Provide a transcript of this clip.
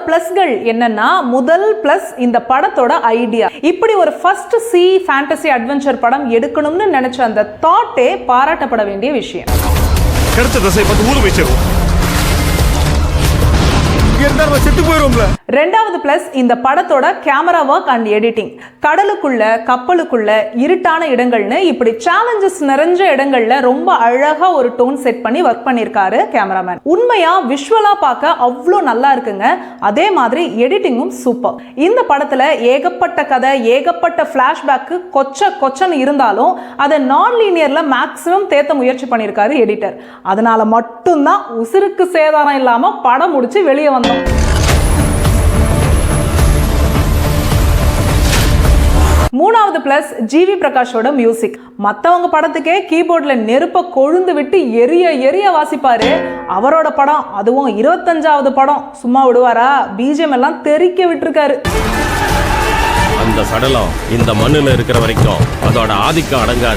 பிளஸ்கள் என்னன்னா, முதல் பிளஸ் இந்த படத்தோட ஐடியா. இப்படி ஒரு ஃபர்ஸ்ட் சி ஃபேண்டசி அட்வென்ச்சர் படம் எடுக்கணும்னு நினைச்ச அந்த தாட்டே பாராட்டப்பட வேண்டிய விஷயம். ரெண்டாவது பிளஸ் இந்த படத்தோட கேமரா ஒர்க் அண்ட் எடிட்டிங். கடலுக்குள்ள, கப்பலுக்குள்ள, இருட்டான இடங்கள்னு இப்படி சேலஞ்சஸ் நிறைஞ்ச இடங்கள்ல ரொம்ப அழகா ஒரு டோன் செட் பண்ணி ஒர்க் பண்ணிருக்காரு கேமராமேன். உண்மையா விஷுவலா பார்க்க அவ்வளோ நல்லா இருக்குங்க. அதே மாதிரி எடிட்டிங்கும் சூப்பர். இந்த படத்துல ஏகப்பட்ட கதை, ஏகப்பட்ட பிளாஷ்பேக் கொச்சன்னு இருந்தாலும் அதை நான் லீனியர்ல மேக்ஸிமம் தேத்த முயற்சி பண்ணிருக்காரு எடிட்டர். அதனால மட்டும்தான் உசிருக்கு சேதாரம் இல்லாம படம் முடிச்சு வெளியே வந்தோம். மூணாவது பிளஸ் ஜிவி பிரகாஷோட மியூசிக். மத்தவங்க படத்துக்கே கீபோர்ட்ல நெருப்ப கொழுந்து விட்டு எரிய வாசிப்பாரு. அவரோட படம், அதுவும் 25வது படம், சும்மா விடுவாரா? பிஜிஎம் எல்லாம் தெறிக்க விட்டுருக்காரு. அந்த சடலம் இந்த மண்ணுல இருக்கிற வரைக்கும் அதோட ஆதிக்கம் அடங்காது.